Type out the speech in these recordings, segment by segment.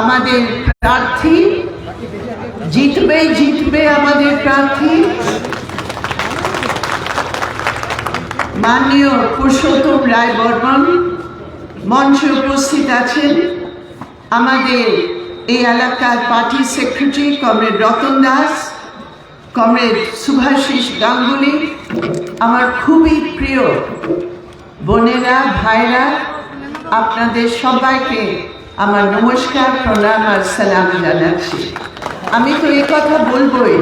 আমাদের প্রার্থী জিতবে আমাদের প্রার্থী মাননীয় পুরুষোত্তম রায় বর্মন মঞ্চে উপস্থিত আছেন। আমাদের এই এলাকার party secretary comrade Ratan Das, comrade Subhashis Ganguly, আমার খুবই প্রিয় বোনেরা ভাইরা, আপনাদের সবাইকে আমার নমস্কার, প্রণাম আর সালাম জানাচ্ছি। আমি তো এই কথা বলবোই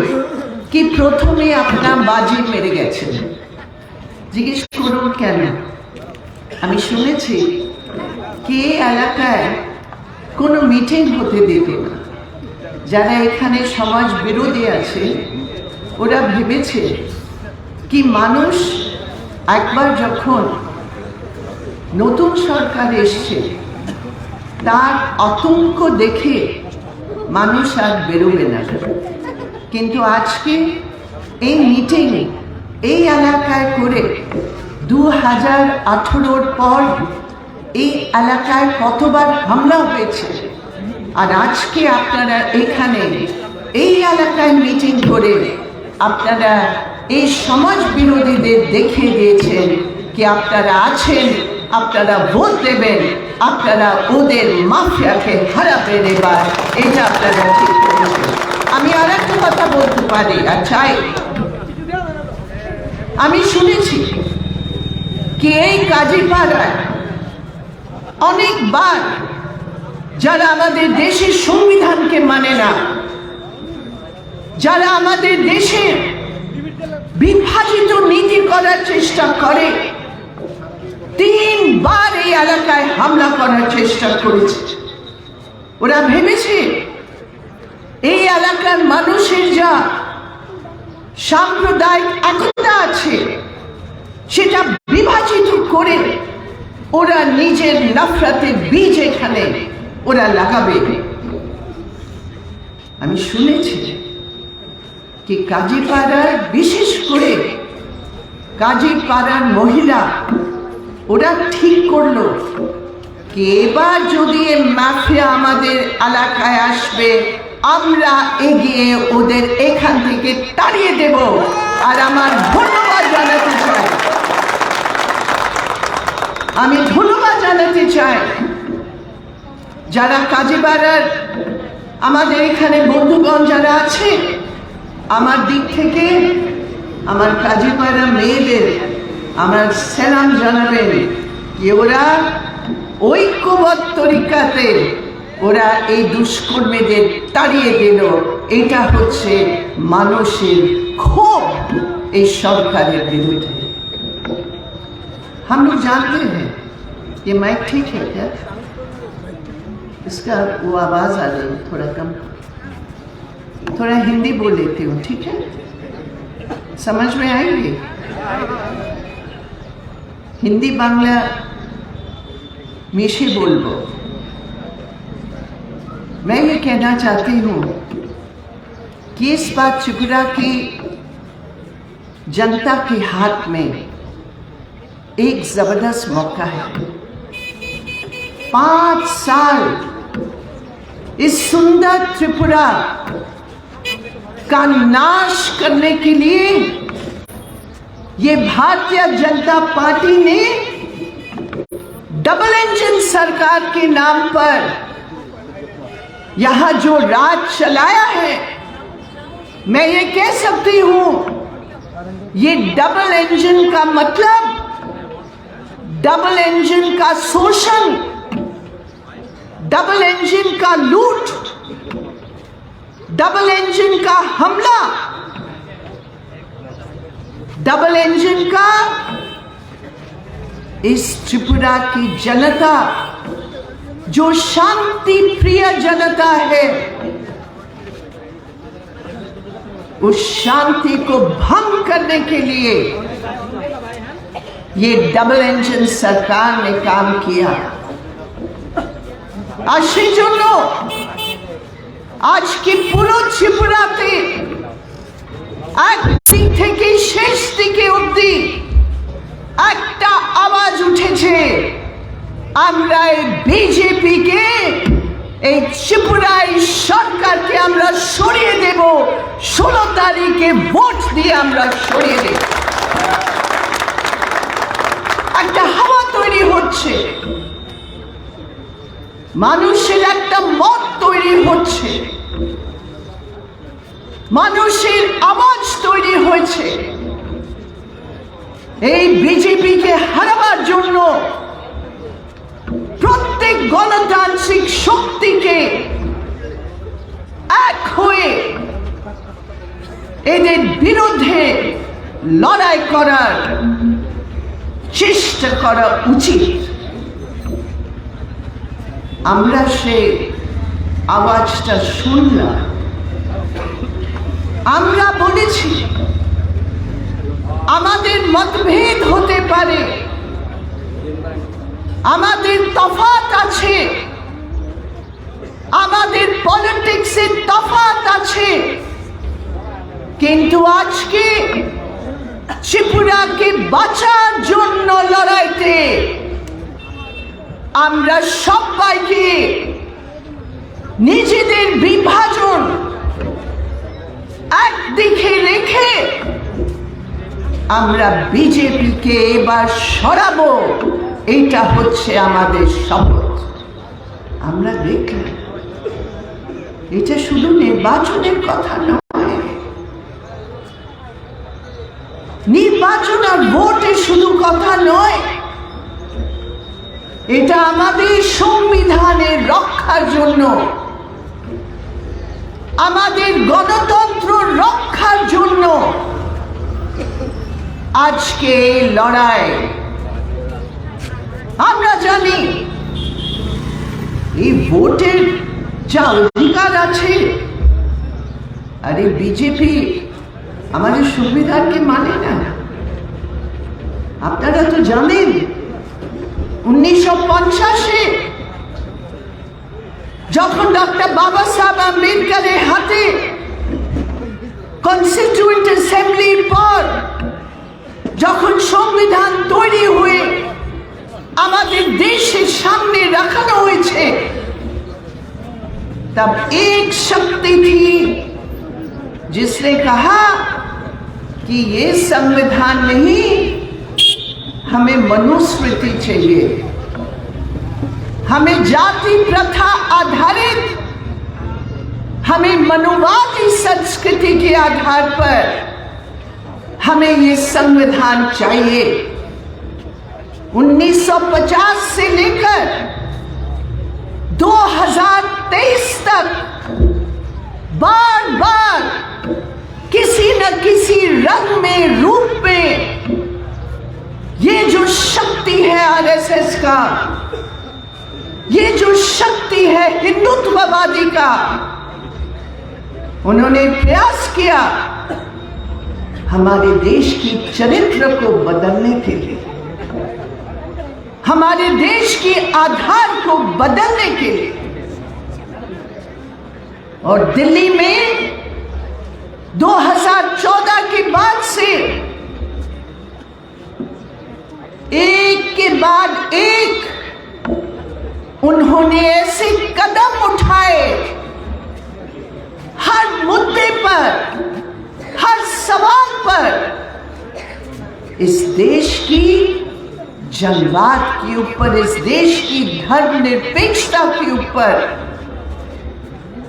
কি প্রথমে আপনার বাজি মেরে গেছেন, জিজ্ঞেস করুন কেন। আমি শুনেছি কি এলাকায় কোনো মিটিং হতে দেবে না। যারা এখানে সমাজ বিরোধী আছে ওরা ভেবেছে কি মানুষ একবার যখন নতুন সরকার এসছে তার আতঙ্ক দেখে মানুষ আর বেরোবে না। কিন্তু আজকে এই মিটিং এই এলাকায় করে 2018 পর এই এলাকায় কতবার হামলা হয়েছে, আর আজকে আপনারা এখানে এই এলাকায় মিটিং করে আপনারা এই সমাজ বিরোধীদের দেখিয়ে দিয়েছেন কি আপনারা আছেন, আপনারা ভোট দেবেন, আপনারা ওদের মাফিয়াকে হারাবেন। এবার এটা আপনারা ঠিক করেছেন। আমি আর একটা কথা বলতে পারি আর চাই, আমি শুনেছি কি এই কাজীপাড়ায় অনেকবার যারা আমাদের দেশের সংবিধানকে মানে না, যারা আমাদের দেশে বিভাজিত নীতি করার চেষ্টা করে, 3 বার এই এলাকায় হামলা করার চেষ্টা করেছে। ওরা ভেবেছে এই এলাকার মানুষের যা সাম্প্রদায়িক একতা আছে সেটা বিভাজিত করে ওরা নিজের নফরতের বীজ এখানে ওরা লাগাবে। আমি শুনেছি কি কাজীপাড়ার, বিশেষ করে কাজীপাড়ার মহিলা ওরা ঠিক করলো কি এবার যদি মাফিয়া আমাদের এলাকায় আসবে আমরা এগিয়ে ওদের এখান থেকে তাড়িয়ে দেব। আর আমার ধন্যবাদ জানাতে চাই, আমি ধন্যবাদ জানাতে চাই যারা কাজীপাড়ার আমাদের এখানে বন্ধুগণ যারা আছে, আমার দিক থেকে আমার কাজীপাড়া মেয়েদের আমার সালাম জানাবেন যে ওরা ঐক্যবদ্ধ তরিকাতে ওরা এই দুষ্কর্মীদের তাড়িয়ে দিল। এটা হচ্ছে মানুষের ক্ষোভ এই সরকারের বিরুদ্ধে। हम लोग जानते हैं ये माइक ठीक है क्या? इसका वो आवाज आ रही है थोड़ा कम, थोड़ा हिंदी बोल लेती हूँ, ठीक है? समझ में आएगी? हिंदी बांग्ला मिशे बोलबो। मैं ये कहना चाहती हूँ कि इस बार त्रिपुरा की जनता के हाथ में एक जबरदस्त मौका है। 5 साल इस सुंदर त्रिपुरा का नाश करने के लिए ये भारतीय जनता पार्टी ने डबल इंजन सरकार के नाम पर यहां जो राज चलाया है, मैं ये कह सकती हूं ये डबल इंजन का मतलब डबल इंजन का शोषण, डबल इंजन का लूट, डबल इंजन का हमला, डबल इंजन का इस त्रिपुरा की जनता जो शांति प्रिय जनता है उस शांति को भंग करने के लिए ये डबल इंजन सरकार ने काम किया। আর সেই জন্য আজকে পুরো ত্রিপুরাতে এক দিক থেকে শেষ দিকে অবধি একটা আওয়াজ উঠেছে, আমরা বিজেপিকে ত্রিপুরায় সরকারকে আমরা সরিয়ে দেব, 16 তারিখে ভোট দিয়ে আমরা সরিয়ে দেব। একটা হাওয়া তৈরি হচ্ছে, মানুষের একটা মত তৈরি হচ্ছে, মানুষের আওয়াজ তৈরি হয়েছে। এই বিজেপিকে হারাবার জন্য প্রত্যেক গণতান্ত্রিক শক্তিকে এক হয়ে এদের বিরুদ্ধে লড়াই করার চেষ্টা করা উচিত। আমরা সেই আওয়াজটা শুনলাম, আমরা বলেছি আমাদের মতভেদ হতে পারে, আমাদের তফাৎ আছে, আমাদের পলিটিক্সের তফাৎ আছে, কিন্তু আজকে ত্রিপুরাকে বাঁচার জন্য লড়াইতে আমরা সবাইকে নিজেদের বিভাজন একদিকে রেখে আমরা বিজেপিকে এবার সরাবো, এটা হচ্ছে আমাদের শপথ। আমরা দেখলাম এটা শুধু নির্বাচনের কথা নয়, নির্বাচন আর ভোটে শুধু কথা নয়, এটা আমাদের সংবিধানের রক্ষার জন্য, আমাদের গণতন্ত্র রক্ষার জন্য আজকে লড়াই। আমরা জানি এই ভোটের যা অধিকার আছে, আরে বিজেপি আমাদের সংবিধানকে মানে না। আপনারা তো জানেন 1950-এ যখন ডক্টর বাবা সাহেব আম্বেদকরের হাতে কনস্টিটিউয়েন্ট অ্যাসেম্বলির পর যখন সংবিধান তৈরি হয়ে আমাদের देशेर सामने रखना হয়েছে, तब एक शक्ति थी जिसने कहा कि ये संविधान नहीं, हमें मनुस्मृति चाहिए, हमें जाति प्रथा आधारित, हमें मनुवादी संस्कृति के आधार पर हमें ये संविधान चाहिए। 1950 से लेकर 2023 तक बार बार किसी न किसी रंग में, रूप में ये जो शक्ति है आरएसएस का, ये जो शक्ति है हिंदुत्ववादी का, उन्होंने प्रयास किया हमारे देश की चरित्र को बदलने के लिए, हमारे देश के आधार को बदलने के लिए। और दिल्ली में 2014 के बाद से एक के बाद एक उन्होंने ऐसे कदम उठाए, हर मुद्दे पर, हर सवाल पर इस देश की जनवाद के ऊपर, इस देश की धर्मनिरपेक्षता के ऊपर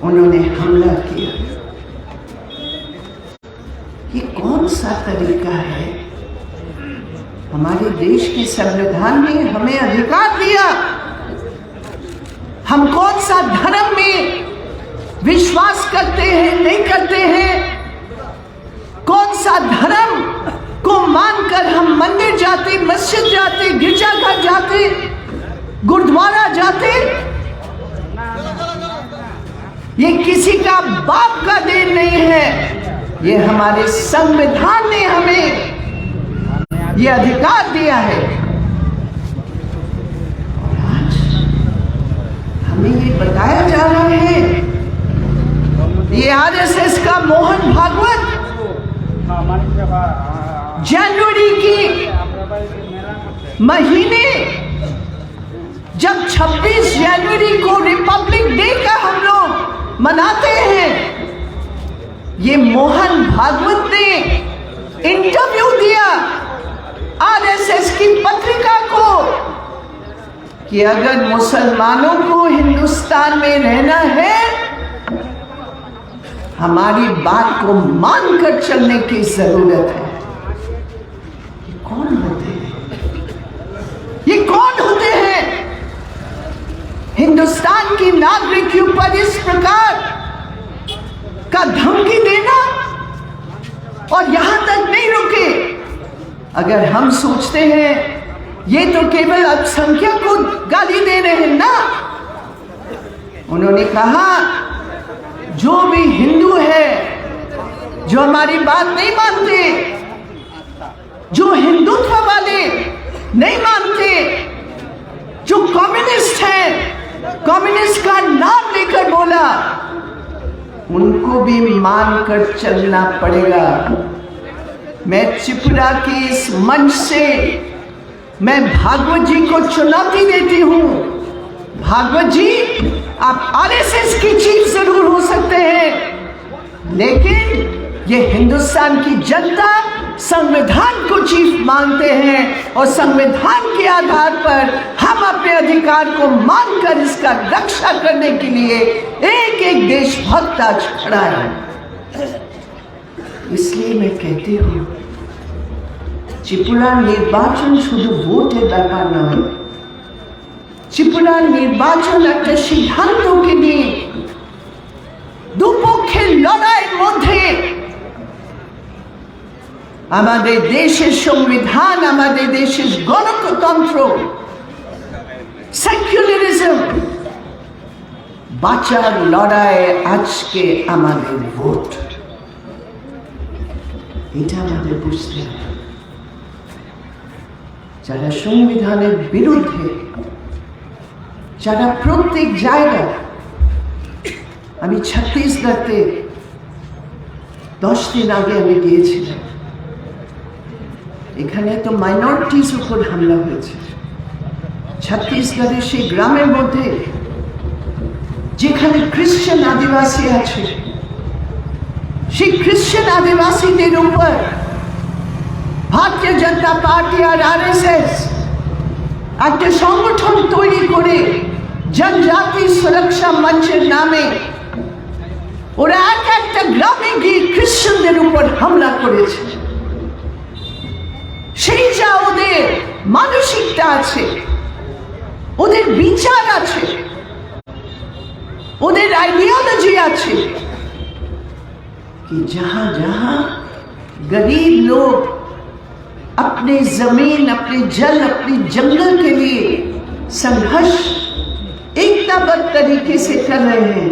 उन्होंने हमला किया। ये कौन सा तरीका है? हमारे देश के संविधान ने हमें अधिकार दिया, हम कौन सा धर्म में विश्वास करते हैं, नहीं करते हैं, कौन सा धर्म को मानकर हम मंदिर जाते, मस्जिद जाते, गिरजाघर जाते, गुरुद्वारा जाते, ये किसी का बाप का देन नहीं है, ये हमारे संविधान ने हमें ये अधिकार दिया है। और आज हमें ये बताया जा रहा है, ये आरएसएस का मोहन भागवत जनवरी की महीने जब 26 जनवरी को रिपब्लिक डे का हम लोग ये मोहन भागवत ने इंटरव्यू दिया आरएसएस की पत्रिका को कि अगर मुसलमानों को हिंदुस्तान में रहना है, हमारी बात को मानकर चलने की जरूरत है। ये कौन होते हैं? ये कौन होते हैं? हिंदुस्तान की नागरिकों पर इस प्रकार का धमकी देना, और यहां तक नहीं रुके। अगर हम सोचते हैं ये तो केवल अल्पसंख्यक को गाली दे रहे हैं ना, उन्होंने कहा जो भी हिंदू है, जो हमारी बात नहीं मानते, जो हिंदुत्व वाले नहीं मानते, जो कम्युनिस्ट हैं, कम्युनिस्ट का नाम लेकर बोला, उनको भी मानकर चलना पड़ेगा। मैं त्रिपुरा के इस मंच से मैं भागवत जी को चुनौती देती हूं। भागवत जी, आप आरएसएस की चीफ जरूर हो सकते हैं, लेकिन ये हिंदुस्तान की जनता संविधान को चीफ मानते हैं, और संविधान के आधार पर हम अपने अधिकार को मानकर इसका रक्षा करने के लिए एक एक देशभक्त आज खड़ा है। इसलिए मैं कहती हूं, त्रिपुरा निर्वाचन शुद्ध वोट ব্যাপার নয়। ত্রিপুরা নির্বাচন একটা সিদ্ধান্তকে নিয়ে দুপক্ষের লড়াইয়ের মধ্যে আমাদের দেশের সংবিধান, আমাদের দেশের গণতন্ত্র, সেকুলারিজম বাঁচার লড়াই আজকে আমাদের ভোট। এটা আমাদের বুঝতে হবে। যারা সংবিধানের বিরুদ্ধে, যারা প্রত্যেক জায়গায়, আমি ছত্তিশগড়ে 10 দিন আগে আমি গিয়েছিলাম, এখানে তো মাইনরিটিস উপর হামলা হয়েছে। ছত্তিশগড়ের সেই গ্রামের মধ্যে যেখানে খ্রিস্টান আদিবাসী আছে, সেই খ্রিস্টান আদিবাসীদের উপর ভারতীয় জনতা পার্টি আর আরএসএস একটা সংগঠন তৈরি করে জনজাতি সুরক্ষা মঞ্চের নামে ওরা একটা গ্রামে গিয়ে খ্রিস্টানদের উপর হামলা করেছে। সেই যা ওদের মানসিকতা আছে, ওদের বিচার আছে, ওদের आइडियोलॉजी আছে कि जहां जहां गरीब लोग अपने जमीन, अपने जल, अपने जंगल के लिए संघर्ष एकताबद्ध तरीके से कर रहे हैं,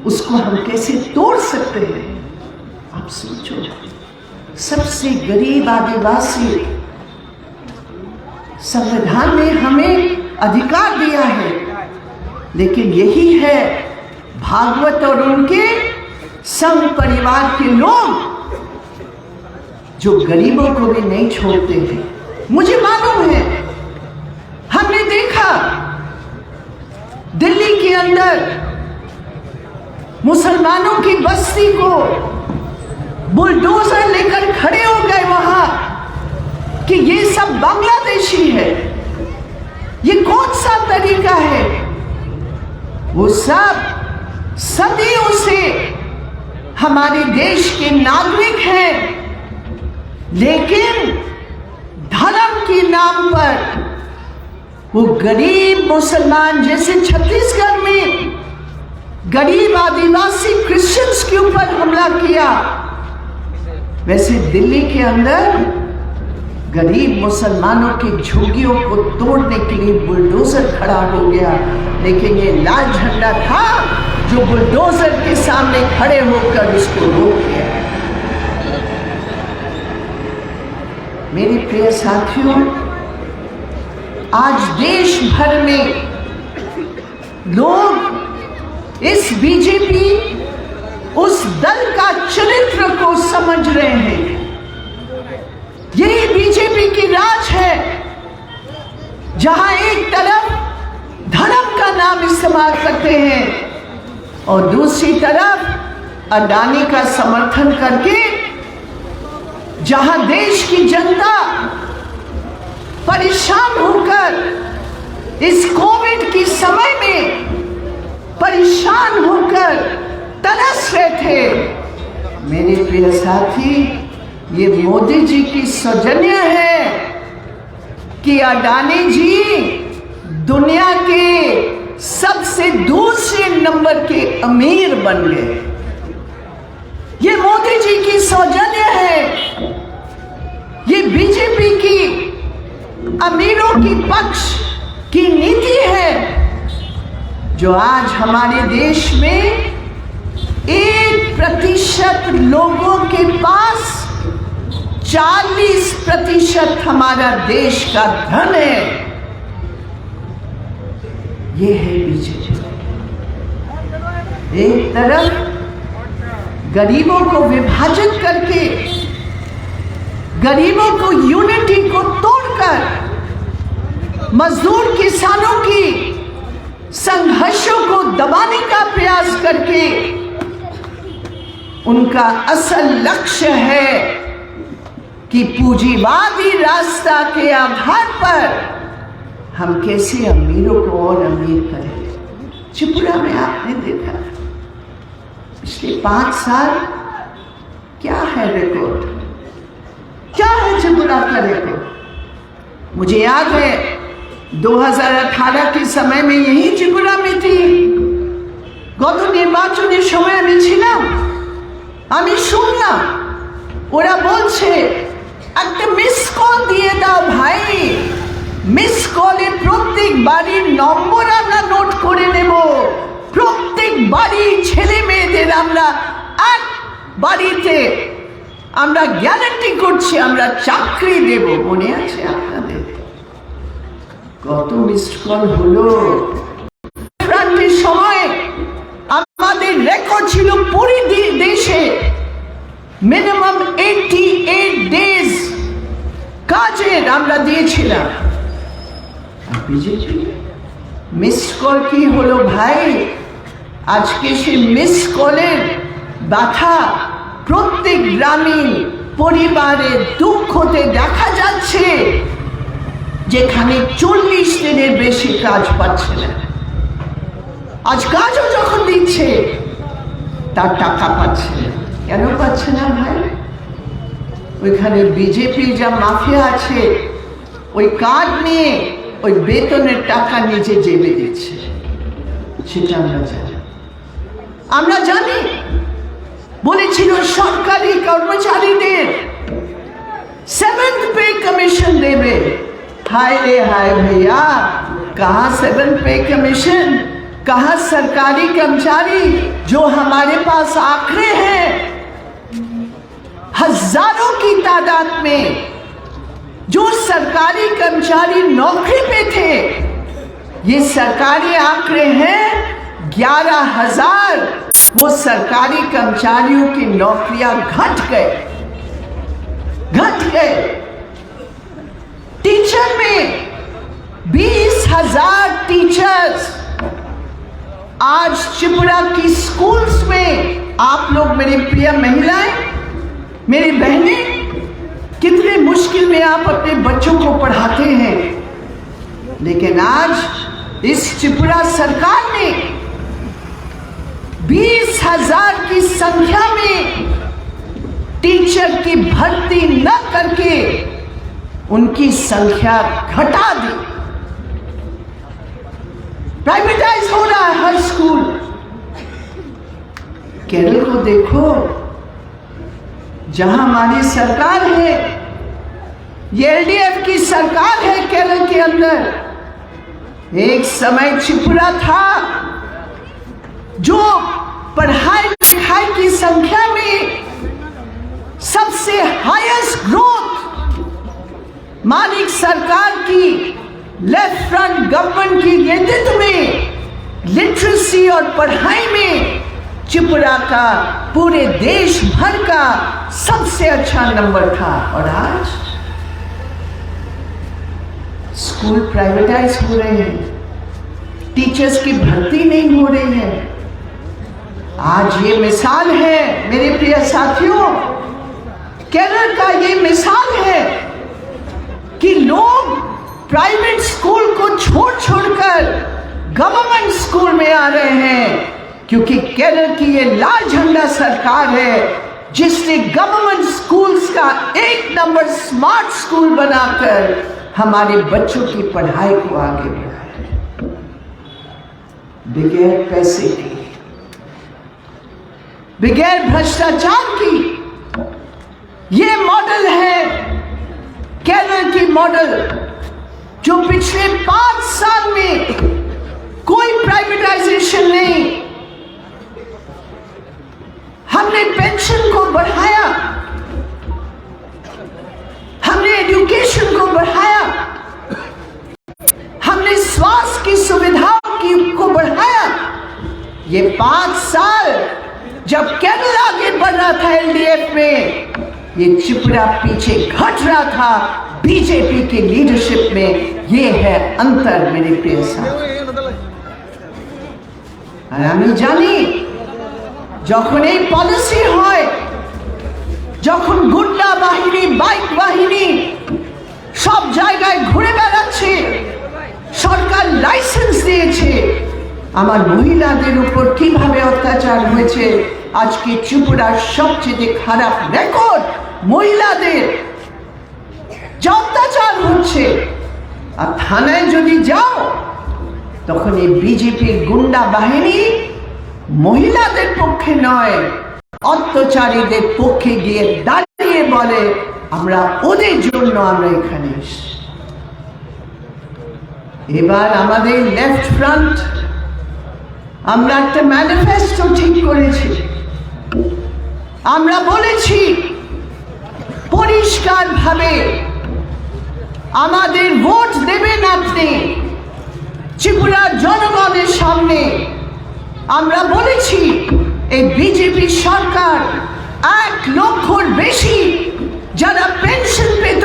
उसको हम कैसे तोड़ सकते हैं? आप सोचो, सबसे गरीब आदिवासी, संविधान ने हमें अधिकार दिया है, लेकिन यही है भागवत और उनके संघ परिवार के लोग जो गरीबों को भी नहीं छोड़ते हैं। मुझे मालूम है, हमने देखा दिल्ली के अंदर मुसलमानों की बस्ती को बुलडोजर लेकर खड़े हो गए वहां कि ये सब बांग्लादेशी है। ये कौन सा तरीका है? वो सब सदियों से हमारे देश के नागरिक हैं, लेकिन धर्म के नाम पर वो गरीब मुसलमान, जैसे छत्तीसगढ़ में गरीब आदिवासी क्रिश्चियंस के ऊपर हमला किया, वैसे दिल्ली के अंदर गरीब मुसलमानों की झुग्गियों को तोड़ने के लिए बुलडोजर खड़ा हो गया। लेकिन ये लाल झंडा था जो बुलडोजर के सामने खड़े होकर उसको रोक दिया। मेरे प्रिय साथियों, आज देश भर में लोग इस बीजेपी उस दल का चरित्र को समझ रहे हैं। यही बीजेपी की राज है, जहां एक तरफ धर्म का नाम इस्तेमाल करते हैं और दूसरी तरफ अडानी का समर्थन करके, जहां देश की जनता परेशान होकर इस कोविड के समय में परेशान होकर तरस रहे थे। मेरे प्रिय साथी, ये मोदी जी की सौजन्य है कि अडानी जी दुनिया के सबसे दूसरे नंबर के अमीर बन गए। ये मोदी जी की सौजन्य है, ये बीजेपी की अमीरों की पक्ष की नीति है, जो आज हमारे देश में 1% लोगों के पास 40% हमारा देश का धन है। ये है बीजेपी। एक तरफ गरीबों को विभाजित करके, गरीबों को यूनिटी को तोड़कर, मजदूर किसानों की संघर्षों को दबाने का प्रयास करके उनका असल लक्ष्य है कि पूंजीवादी रास्ता के आधार पर हम कैसे अमीरों को और अमीर करें। त्रिपुरा में आपने देखा पिछले 5 साल क्या है रिकॉर्ड, क्या है त्रिपुरा का रिकॉर्ड। मुझे याद है 2018 के समय में यही त्रिपुरा में थी, গত নির্বাচনের সময় আমি ছিলাম। আমি শুনলাম ওরা বলছে একটা মিস কল দিয়ে দাও ভাই, মিস কলে প্রত্যেক বাড়ির নম্বর আমরা নোট করে নেব, প্রত্যেক বাড়ির ছেলে মেয়েদের আমরা এক বাড়িতে আমরা গ্যারান্টি করছি আমরা চাকরি দেব। মনে আছে আপনাদের? কত মিসড কল হলো। ফ্রান্টের সময় আমাদের রেকর্ড ছিল পুরো দেশে মিনিমাম 88 ডেজ কাজের আমরা দিয়েছিলাম। বিজেপি মিসড কল কি হলো ভাই? আজকে সে মিসড কলের ব্যথা প্রত্যেক গ্রামীণ পরিবারের দুঃখতে দেখা যাচ্ছে, যেখানে 40 দিনের বেশি কাজ পাচ্ছে না। আজ কাজও যখন দিচ্ছে তার টাকা পাচ্ছে না। কেন পাচ্ছে না ভাই? ওইখানে বিজেপি যা মাফিয়া আছে, ওই কার্ড নিয়ে ওই বেতনের টাকা নিজে জেবে দিচ্ছে। সেটা আমরা জানি। বলেছিল সরকারি কর্মচারীদের 7th पे कमीशन देवे। हाय रे हाय भैया, कहाँ 7th पे कमीशन, कहाँ सरकारी कर्मचारी जो हमारे पास आंकड़े हैं हजारों की तादाद में जो सरकारी कर्मचारी नौकरी पे थे। ये सरकारी आंकड़े हैं 11,000 वो सरकारी कर्मचारियों की नौकरियां घट गए। टीचर में 20,000 टीचर्स आज त्रिपुरा की स्कूल्स में। आप लोग मेरी प्रिय महिलाएं, मेरी बहनें, कितने मुश्किल में आप अपने बच्चों को पढ़ाते हैं, लेकिन आज इस त्रिपुरा सरकार ने 20,000 की संख्या में टीचर की भर्ती न करके उनकी संख्या घटा दी। प्राइवेटाइज हो रहा है हर स्कूल। केरल को देखो, जहां हमारी सरकार है, ये एलडीएफ की सरकार है केरल के अंदर। एक समय त्रिपुरा था जो पढ़ाई लिखाई की संख्या में सबसे हाईएस्ट ग्रोथ मानिक सरकार की लेफ्ट फ्रंट गवर्नमेंट की नेतृत्व में लिटरेसी और पढ़ाई में त्रिपुरा का पूरे देश भर का सबसे अच्छा नंबर था। और आज स्कूल प्राइवेटाइज हो रहे हैं, टीचर्स की भर्ती नहीं हो रही है। आज ये मिसाल है मेरे प्रिय साथियों, केरल का ये मिसाल है कि लोग प्राइवेट स्कूल को छोड़ छोड़कर गवर्नमेंट स्कूल में आ रहे हैं, क्योंकि केरल की ये लाल झंडा सरकार है जिसने गवर्नमेंट स्कूल्स का 1 नंबर स्मार्ट स्कूल बनाकर हमारे बच्चों की पढ़ाई को आगे बढ़ाया बगैर पैसे की, बगैर भ्रष्टाचार की। ये मॉडल है केरल की मॉडल, जो पिछले 5 साल में कोई प्राइवेटाइजेशन नहीं, हमने पेंशन को बढ़ाया, हमने एजुकेशन को बढ़ाया, हमने स्वास्थ्य की सुविधाओं को बढ़ाया। ये 5 साल जब केरल आगे बढ़ रहा था एलडीएफ में, ये त्रिपुरा पीछे घट रहा था बीजेपी की लीडरशिप में। ये है अंतर मेरे प्रिय साथी। আর আমি জানি যখন এই পলিসি হয়, যখন গুন্ডা বাহিনী বাইক বাহিনী সব জায়গায় ঘুরে বেড়াচ্ছে, সরকার লাইসেন্স দিয়েছে, আমার মহিলাদের উপর কিভাবে অত্যাচার হয়েছে। আজকে ত্রিপুরার সবচেয়ে খারাপ রেকর্ড মহিলাদের যে অত্যাচার হচ্ছে। আর থানায় যদি যাও তখন এই বিজেপির গুন্ডা বাহিনী মহিলাদের পক্ষে নয়, অত্যাচারীদের পক্ষে গিয়ে দাঁড়িয়ে বলে আমরা ওদের জন্য আমরা এখানে এসেছি। এবার আমাদের লেফট ফ্রন্ট আমরা একটা ম্যানিফেস্টো ঠিক করেছি। আমরা বলেছি পরিষ্কারভাবে আমাদের ভোট দেবেন আপনি ত্রিপুরার জনগণের সামনে। আমরা বলেছি এই বিজেপি সরকার 1 লক্ষর বেশি যারা পেনশন পেত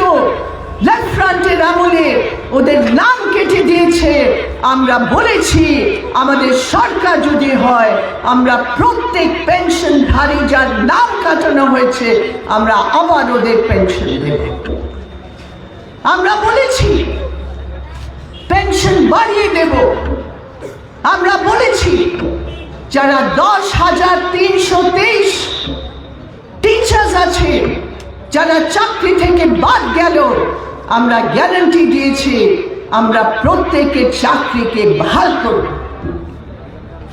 লেফট ফ্রন্টের আমলে ওদের নাম কেটে দিয়েছে। আমরা বলেছি আমাদের সরকার যদি হয় আমরা প্রত্যেক পেনশনধারী যার নাম কাটানো হয়েছে আমরা আবার ওদের পেনশন দেব। আমরা বলেছি পেনশন বাড়িয়ে দেব। আমরা বলেছি যারা 10,323 টিচার্স আছে যারা চাকরি থেকে বাদ গেল, আমরা গ্যারান্টি দিয়েছি আমরা প্রত্যেকের চাকরিকে বহাল করব।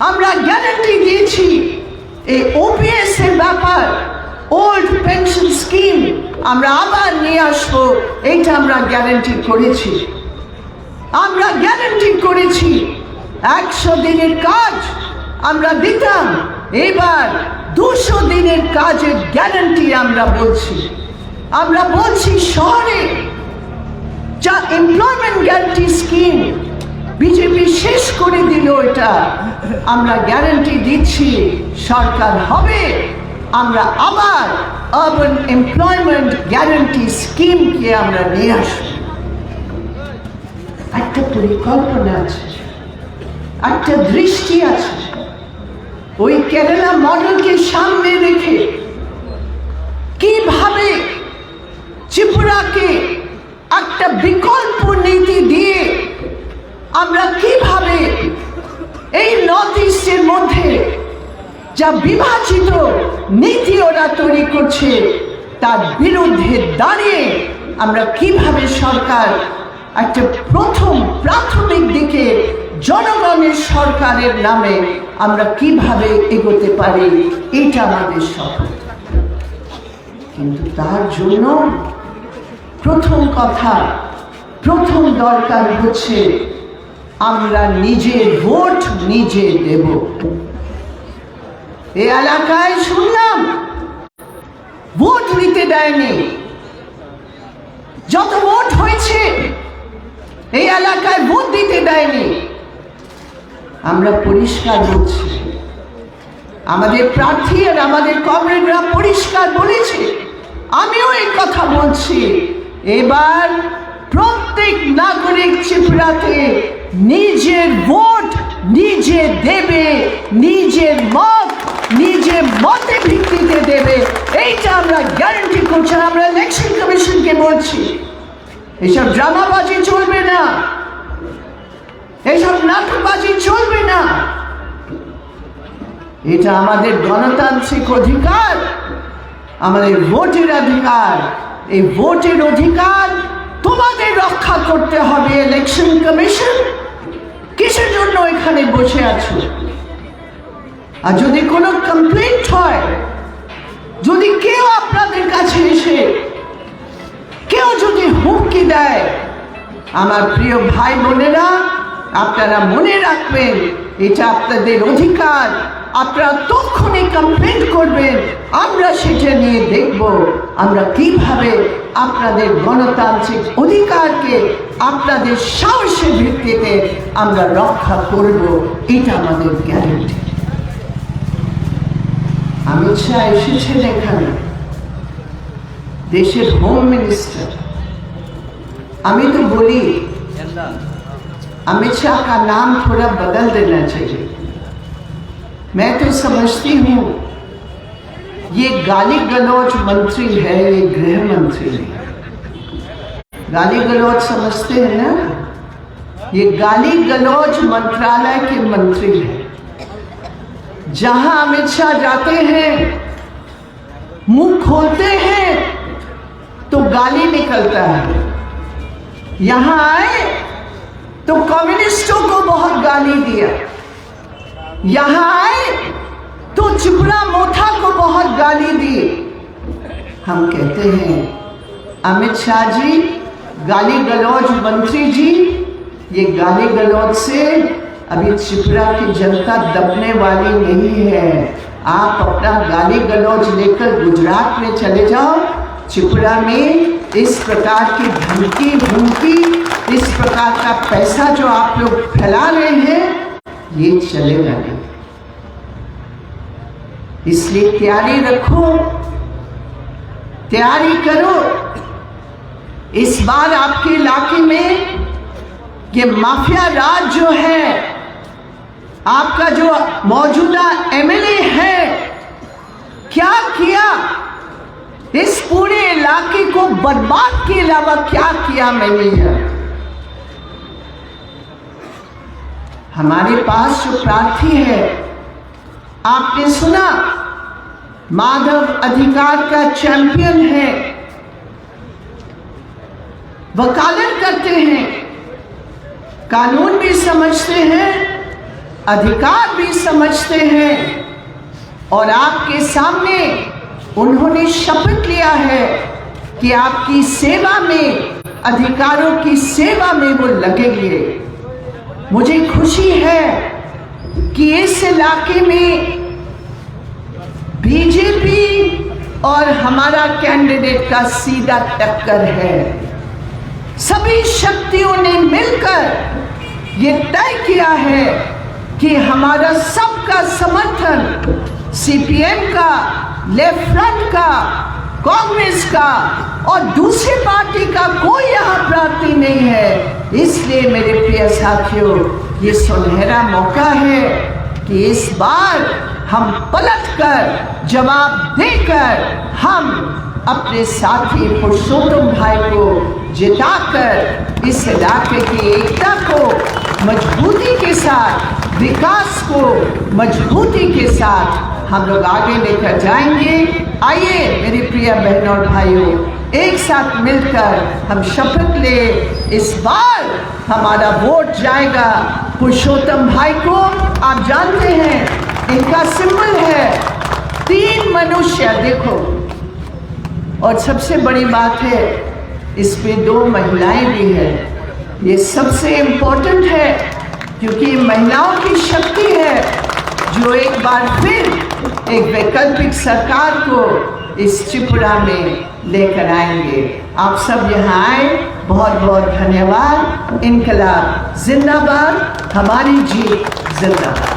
আমরা গ্যারান্টি দিয়েছি এই ওপিএস এর ব্যাপার, ওল্ড পেনশন স্কিম আমরা আবার নিয়ে আসবো, এইটা আমরা গ্যারান্টি করেছি। আমরা গ্যারান্টি করেছি 100 দিনের কাজ আমরা দিতাম, এবার 200 দিনের কাজের গ্যারান্টি আমরা বলছি। আমরা বলছি শহরে যা এমপ্লয়মেন্ট গ্যারান্টি স্কিম বিজেপি শেষ করে দিল, এটা আমরা গ্যারান্টি দিচ্ছি সরকার হবে আমরা আবার আরবান এমপ্লয়মেন্ট গ্যারান্টি স্কিমকে আমরা নিয়ে আসব। একটা পরিকল্পনা আছে, একটা দৃষ্টি আছে। ওই কেরালা মডেলকে সামনে রেখে কিভাবে ত্রিপুরাকে একটা বিকল্প নীতি দিয়ে আমরা কিভাবে এই নর্থ ইস্টের মধ্যে যা বিভাজিত নীতি ওরা তৈরি করছে তার বিরুদ্ধে দাঁড়িয়ে আমরা কিভাবে সরকার একটা প্রাথমিক দিকে জনগণের সরকারের নামে আমরা কিভাবে এগোতে পারি, এটা আমাদের স্বপ্ন। কিন্তু তার জন্য প্রথম দরকার হচ্ছে আমরা নিজের ভোট নিজে দেব। এই এলাকায় শুনলাম ভোট নিতে দেয়নি, যত ভোট হয়েছে এই এলাকায় ভোট দিতে দেয়নি। আমরা পরিষ্কার বলছি, আমাদের প্রার্থী আর আমাদের কমরেডরা পরিষ্কার বলেছে, আমিও এই কথা বলছি, এবার প্রত্যেক নাগরিক ত্রিপুরাতে নিজের ভোট নিজে দেবে, নিজের মত নিজে মতে ভিত্তিতে দেবে, এইটা আমরা গ্যারান্টি করছি। আমরা ইলেকশন কমিশনকে বলছি এইসব ড্রামাবাজি চলবে না, এইসব নাটকবাজি চলবে না। এটা আমাদের গণতান্ত্রিক অধিকার, আমাদের ভোটের অধিকার। এই ভোটের অধিকার তোমাদের রক্ষা করতে হবে। ইলেকশন কমিশন কিসের জন্য এখানে বসে আছো? আর যদি কোনো কমপ্লেন্ট হয়, যদি কেউ আপনাদের কাছে এসে কেউ যদি হুমকি দেয়, আমার প্রিয় ভাই বোনেরা, আপনারা মনে রাখবেন এটা আপনাদের অধিকার। আপনারা তখনই কমপ্লেন্ট করবেন, আমরা সেটা নিয়ে দেখব আমরা কিভাবে আপনাদের গণতান্ত্রিক অধিকারকে আপনাদের সাহসের ভিত্তিতে আমরা রক্ষা করব। এটা আমাদের গ্যারান্টি। अमित शाह এসেছেন এখানে, देशेर होम मिनिस्टर। আমি তো বলি अमित शाह का नाम थोड़ा बदल देना चाहिए। मैं तो समझती हूँ ये गाली गलौज मंत्री है, ये गृह मंत्री नहीं। गाली गलौज समझते हैं ना, ये गाली गलौज मंत्रालय के मंत्री है। जहां अमित शाह जाते हैं, मुंह खोलते हैं तो गाली निकलता है। यहां आए तो कम्युनिस्टों को बहुत गाली दिया, यहां आए तो चिपरा मोथा को बहुत गाली दी। हम कहते हैं अमित शाह जी, गाली गलौज मंत्री जी, ये गाली गलौज से अभी चिपरा की जनता दबने वाली नहीं है। आप अपना गाली गलौज लेकर गुजरात में चले जाओ, चिपरा में इस प्रकार की धमकी भूमकी, इस प्रकार का पैसा जो आप लोग फैला रहे हैं, ये चलेगा नहीं। इसलिए तैयारी रखो, तैयारी करो। इस बार आपके इलाके में ये माफिया राज जो है, आपका जो मौजूदा एमएलए है, क्या किया? इस पूरे इलाके को बर्बाद के अलावा क्या किया मैंने? हमारे पास जो प्रार्थी है, आपने सुना, माधव अधिकार का चैंपियन है, वकालत करते हैं, कानून भी समझते हैं, अधिकार भी समझते हैं, और आपके सामने उन्होंने शपथ लिया है कि आपकी सेवा में, अधिकारों की सेवा में वो लगेंगे। मुझे खुशी है कि इस इलाके में बीजेपी और हमारा कैंडिडेट का सीधा टक्कर है। सभी शक्तियों ने मिलकर ये तय किया है कि हमारा सबका समर्थन, सीपीएम का, लेफ्ट फ्रंट का, कांग्रेस का और दूसरी पार्टी का कोई यहाँ प्रार्थी नहीं है। इसलिए मेरे प्रिय साथियों, ये सुनहरा मौका है कि इस बार हम पलटकर जवाब देकर हम अपने साथी पुरुषोत्तम भाई को जिताकर इस इलाके की एकता को मजबूती के साथ, विकास को मजबूती के साथ हम लोग आगे लेकर जाएंगे। आइए मेरी प्रिय बहनों और भाइयों, एक साथ मिलकर हम शपथ ले। इस बार हमारा वोट जाएगा पुरुषोत्तम भाई को। आप जानते हैं इनका सिंबल है 3 मनुष्य, देखो, और सबसे बड़ी बात है इस पे 2 महिलाएं भी हैं। ये सबसे इम्पोर्टेंट है क्योंकि महिलाओं की शक्ति है जो एक बार फिर एक वैकल्पिक सरकार को इस त्रिपुरा में लेकर आएंगे। आप सब यहाँ आए, बहुत बहुत धन्यवाद। इनकलाब जिंदाबाद, हमारी जीत जिंदाबाद।